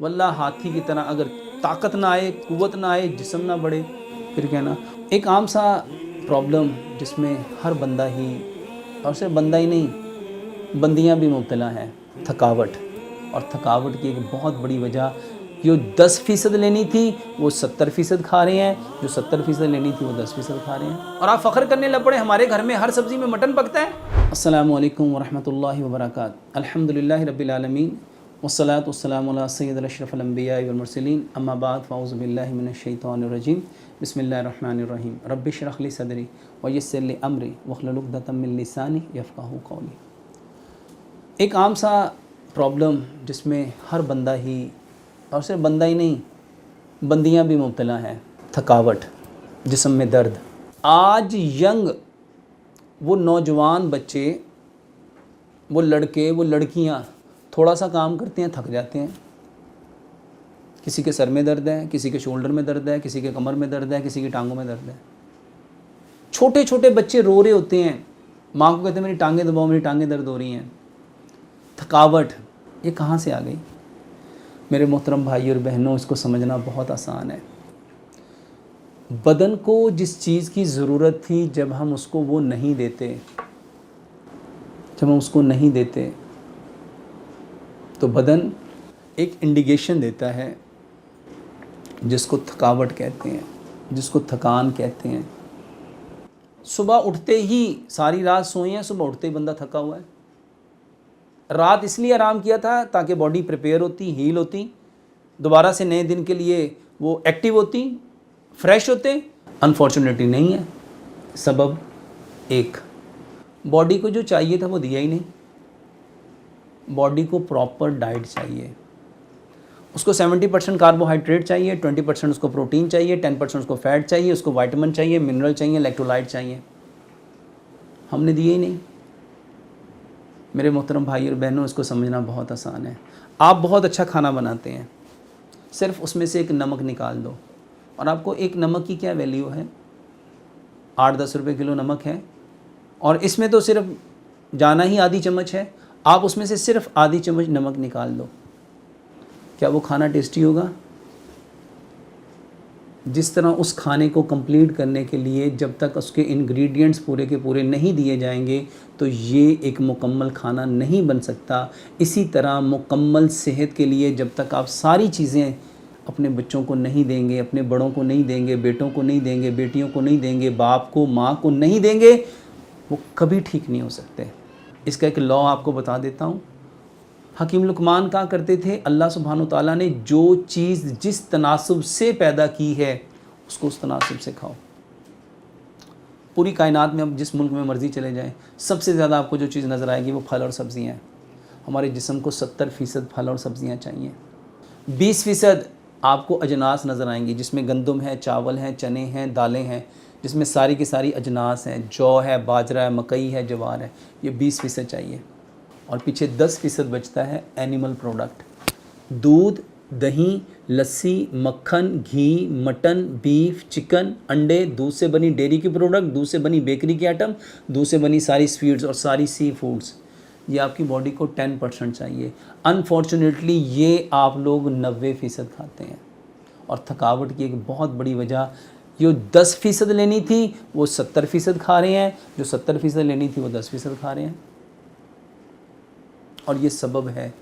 वल्लाह हाथी की तरह अगर ताकत ना आए, कुव्वत ना आए, जिस्म ना बढ़े, फिर कहना। एक आम सा प्रॉब्लम जिसमें हर बंदा ही, और सिर्फ बंदा ही नहीं, बंदियां भी मुब्तला हैं, थकावट। और थकावट की एक बहुत बड़ी वजह, जो 10% लेनी थी वो 70% खा रहे हैं, जो 70% लेनी थी वो 10% खा रहे हैं। और आप फ़ख्र करने लग पड़े हमारे घर में हर सब्ज़ी में मटन पकता है। अस्सलामु अलैकुम वरहमतुल्लाहि वबरकातुहू। अल्हम्दुलिल्लाहि रब्बिल आलमीन वस्सलातु वस्सलामु अला सय्यिदिल अशरफिल अंबिया वल मुरसलीन अम्मा बाद फ़अऊज़ु बिल्लाहि मिनश शैतानिर रजीम बिस्मिल्लाहिर रहमानिर रहीम रब्बि इश्रह ली सदरी व यस्सिर ली अमरी वहलुल उक़दतम मिन लिसानी यफ़क़हू क़ौली। एक आम सा प्रॉब्लम जिसमें हर बंदा ही, और सिर्फ बंदा ही नहीं, बंदियां भी मुब्तला हैं, थकावट, जिस्म में दर्द। आज यंग वो नौजवान बच्चे, वो लड़के, वो लड़कियां थोड़ा सा काम करते हैं, थक जाते हैं। किसी के सर में दर्द है, किसी के शोल्डर में दर्द है, किसी के कमर में दर्द है, किसी की टांगों में दर्द है। छोटे छोटे बच्चे रो रहे होते हैं, माँ को कहते हैं मेरी टांगें दबाओ, मेरी टांगें दर्द हो रही हैं। थकावट ये कहाँ से आ गई? मेरे मोहतरम भाई और बहनों, इसको समझना बहुत आसान है। बदन को जिस चीज़ की ज़रूरत थी, जब हम उसको वो नहीं देते, जब हम उसको नहीं देते तो बदन एक इंडिकेशन देता है जिसको थकावट कहते हैं, जिसको थकान कहते हैं। सुबह उठते ही, सारी रात सोए हैं, सुबह उठते ही बंदा थका हुआ है। रात इसलिए आराम किया था ताकि बॉडी प्रिपेयर होती, हील होती, दोबारा से नए दिन के लिए वो एक्टिव होती, फ्रेश होते। अनफॉर्चुनेटली नहीं है। सबब एक, बॉडी को जो चाहिए था वो दिया ही नहीं। बॉडी को प्रॉपर डाइट चाहिए। उसको 70% कार्बोहाइड्रेट चाहिए, 20% उसको प्रोटीन चाहिए, 10% उसको फैट चाहिए, उसको विटामिन चाहिए, मिनरल चाहिए, इलेक्ट्रोलाइट चाहिए। हमने दिए ही नहीं। मेरे मोहतरम भाई और बहनों, इसको समझना बहुत आसान है। आप बहुत अच्छा खाना बनाते हैं, सिर्फ उसमें से एक नमक निकाल दो, और आपको एक नमक की क्या वैल्यू है? 8-10 रुपये किलो नमक है, और इसमें तो सिर्फ जाना ही आधी चम्मच है। आप उसमें से सिर्फ आधी चम्मच नमक निकाल दो, क्या वो खाना टेस्टी होगा? जिस तरह उस खाने को कंप्लीट करने के लिए जब तक उसके इंग्रेडिएंट्स पूरे के पूरे नहीं दिए जाएंगे तो ये एक मुकम्मल खाना नहीं बन सकता। इसी तरह मुकम्मल सेहत के लिए जब तक आप सारी चीज़ें अपने बच्चों को नहीं देंगे, अपने बड़ों को नहीं देंगे, बेटों को नहीं देंगे, बेटियों को नहीं देंगे, बाप को, माँ को नहीं देंगे, वो कभी ठीक नहीं हो सकते। इसका एक लॉ आपको बता देता हूँ। हकीम लुकमान कहा करते थे, अल्लाह सुब्हानो ताला ने जो चीज़ जिस तनासुब से पैदा की है उसको उस तनासुब से खाओ। पूरी कायनात में, अब जिस मुल्क में मर्ज़ी चले जाएं, सबसे ज़्यादा आपको जो चीज़ नज़र आएगी वो फल और सब्ज़ियाँ हैं। हमारे जिस्म को 70% फल और सब्ज़ियाँ चाहिए। 20% आपको अजनास नज़र आएंगी, जिसमें गंदम है, चावल हैं, चने हैं, दालें हैं, जिसमें सारी की सारी अजनास हैं। जौ है, बाजरा है, मकई है, जवार है। ये 20% चाहिए। और पीछे 10% बचता है एनिमल प्रोडक्ट, दूध, दही, लस्सी, मक्खन, घी, मटन, बीफ, चिकन, अंडे, दूध से बनी डेयरी की प्रोडक्ट, दूध से बनी बेकरी के आइटम, दूध से बनी सारी स्वीट्स और सारी सी फूड्स। ये आपकी बॉडी को 10% चाहिए। अनफॉर्चुनेटली ये आप लोग 90% खाते हैं। और थकावट की एक बहुत बड़ी वजह, जो 10% लेनी थी वो 70% खा रहे हैं, जो 70% लेनी थी वो 10% खा रहे हैं। और ये सबब है,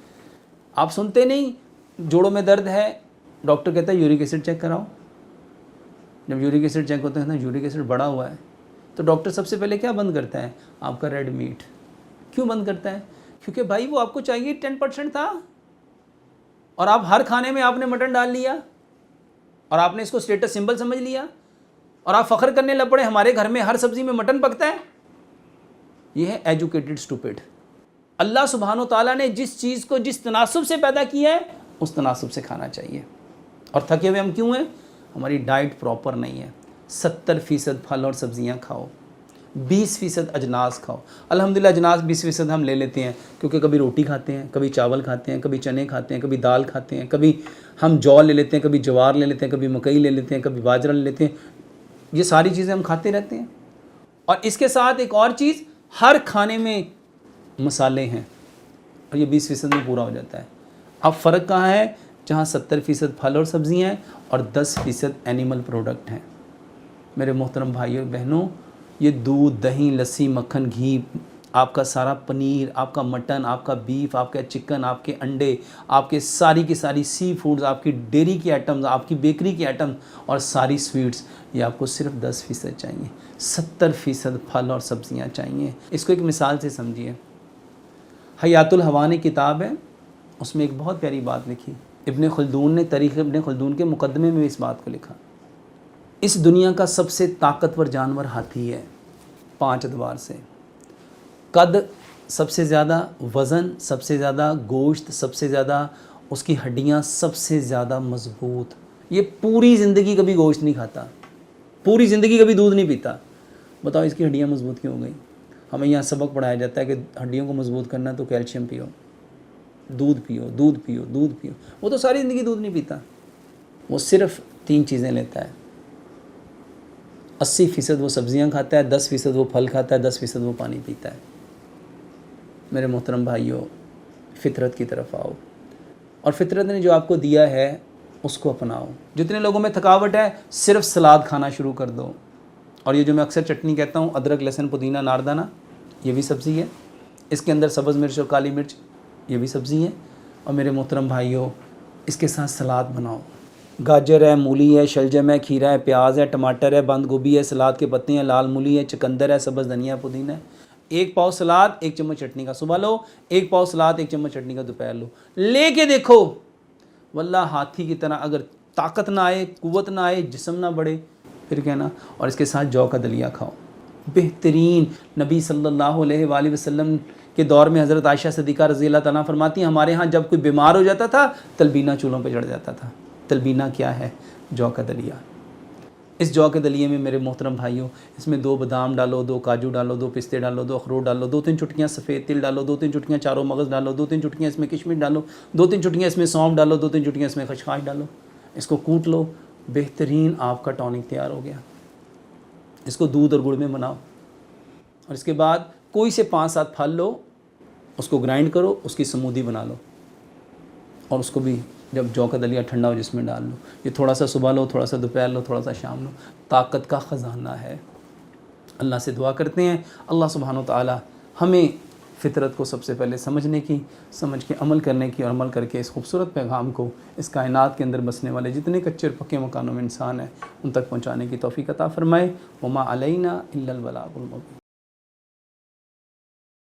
आप सुनते नहीं, जोड़ों में दर्द है, डॉक्टर कहता है यूरिक एसिड चेक कराओ। जब यूरिक एसिड चेक होता है ना, यूरिक एसिड बढ़ा हुआ है, तो डॉक्टर सबसे पहले क्या बंद करता है? आपका रेड मीट। क्यों बंद करता है? क्योंकि भाई वो आपको चाहिए 10% था, और आप हर खाने में आपने मटन डाल लिया, और आपने इसको स्टेटस सिंबल समझ लिया, और आप फ़ख्र करने लग पड़े हमारे घर में हर सब्ज़ी में मटन पकता है। ये है एजुकेटेड स्टूपिड। अल्लाह सुब्हानो ताला ने जिस चीज़ को जिस तनासुब से पैदा किया है उस तनासुब से खाना चाहिए। और थके हुए हम क्यों हैं? हमारी डाइट प्रॉपर नहीं है। 70% फल और सब्ज़ियाँ खाओ, 20% अजनास खाओ। अल्हम्दुलिल्लाह अजनास 20% हम ले लेते हैं, क्योंकि कभी रोटी खाते हैं, कभी चावल खाते हैं, कभी चने खाते हैं, कभी दाल खाते हैं, कभी हम जौ ले लेते हैं, कभी जवार ले लेते हैं, कभी मकई ले लेते हैं, कभी बाजरा ले लेते हैं। ये सारी चीज़ें हम खाते रहते हैं। और इसके साथ एक और चीज़, हर खाने में मसाले हैं, और ये 20% में पूरा हो जाता है। अब फ़र्क कहाँ है? जहाँ 70% फल और सब्ज़ियाँ हैं और 10% एनिमल प्रोडक्ट हैं। मेरे मोहतरम भाइयों बहनों, ये दूध, दही, लस्सी, मक्खन, घी, आपका सारा पनीर, आपका मटन, आपका बीफ, आपका चिकन, आपके अंडे, आपके सारी की सारी सी फूड्स, आपकी डेयरी की आइटम्स, आपकी बेकरी की आइटम और सारी स्वीट्स, ये आपको सिर्फ 10% चाहिए। 70% फल और सब्ज़ियाँ चाहिए। इसको एक मिसाल से समझिए। हयातुल हवा ने किताब है, उसमें एक बहुत प्यारी बात लिखी। इब्न खल्दून ने तारीख़ इब्न खल्दून के मुकदमे में इस बात को लिखा। इस दुनिया का सबसे ताकतवर जानवर हाथी है 5 एतबार से। कद सबसे ज़्यादा, वज़न सबसे ज़्यादा, गोश्त सबसे ज़्यादा, उसकी हड्डियाँ सबसे ज़्यादा मज़बूत। ये पूरी ज़िंदगी कभी गोश्त नहीं खाता, पूरी ज़िंदगी कभी दूध नहीं पीता। बताओ इसकी हड्डियाँ मज़बूत क्यों हो गई? हमें यहाँ सबक पढ़ाया जाता है कि हड्डियों को मज़बूत करना तो कैल्शियम पियो, दूध पियो, दूध पियो, दूध पियो। वो तो सारी ज़िंदगी दूध नहीं पीता, वो सिर्फ 3 चीज़ें लेता है। 80% वो सब्ज़ियाँ खाता है, 10% वो फल खाता है, 10% वो पानी पीता है। मेरे मोहतरम भाइयों, फ़ितरत की तरफ आओ और फ़ितरत ने जो आपको दिया है उसको अपनाओ। जितने लोगों में थकावट है, सिर्फ सलाद खाना शुरू कर दो। और ये जो मैं अक्सर चटनी कहता हूँ, अदरक, लहसुन, पुदीना, नारदाना, ये भी सब्ज़ी है। इसके अंदर सब्ज़ मिर्च और काली मिर्च, ये भी सब्ज़ी है। और मेरे मोहतरम भाइयों, इसके साथ सलाद बनाओ। गाजर है, मूली है, शलजम है, खीरा है, प्याज है, टमाटर है, बंद गोभी है, सलाद के पत्ते हैं, लाल मूली है, चुकंदर है, सब्ज़ धनिया, पुदीना है। 1 पाव सलाद, 1 चम्मच चटनी का सुबह लो, 1 पाव सलाद, 1 चम्मच चटनी का दोपहर लो। लेके देखो, वल्लाह हाथी की तरह अगर ताकत ना आए, कुव्वत ना आए, जिस्म ना बढ़े, फिर कहना। और इसके साथ जौ का दलिया खाओ, बेहतरीन। नबी सल्लल्लाहु अलैहि वसल्लम के दौर में हज़रत आयशा सिद्दीक़ा रज़ी अल्लाह तआला फरमाती हैं, हमारे यहाँ जब कोई बीमार हो जाता था, तलबीना चूल्हों पे चढ़ जाता था। तलबीना क्या है? जौ का दलिया। इस जौ के दलिए में मेरे मोहतरम भाइयों, इसमें 2 बादाम डालो, 2 काजू डालो, 2 पिस्ते डालो, 2 अखरोट डालो, 2-3 चुटकियाँ सफ़ेद तिल डालो, 2-3 चुटकियाँ चारों मगज़ डालो, 2-3 चुटकियाँ इसमें किशमिश डालो, 2-3 चुटकियाँ इसमें सौंफ डालो, 2-3 चुटकियाँ इसमें खसखस डालो। इसको कूट लो, बेहतरीन आपका टॉनिक तैयार हो गया। इसको दूध और गुड़ में बनाओ और इसके बाद कोई से 5-7 फल लो, उसको ग्राइंड करो, उसकी स्मूदी बना लो और उसको भी जब जौ का दलिया ठंडा हो जिसमें डाल लो। ये थोड़ा सा सुबह लो, थोड़ा सा दोपहर लो, थोड़ा सा शाम लो। ताकत का ख़जाना है। अल्लाह से दुआ करते हैं अल्लाह सुब्हानो तआला हमें फ़ितरत को सबसे पहले समझने की, समझ के अमल करने की और अमल करके इस खूबसूरत पैगाम को इस कायनात के अंदर बसने वाले जितने कच्चे और पक्के मकानों में इंसान हैं उन तक पहुँचाने की तौफ़ीक़ अता फ़रमाए। वमा अलैना इल्लल बलागुल मुबीन।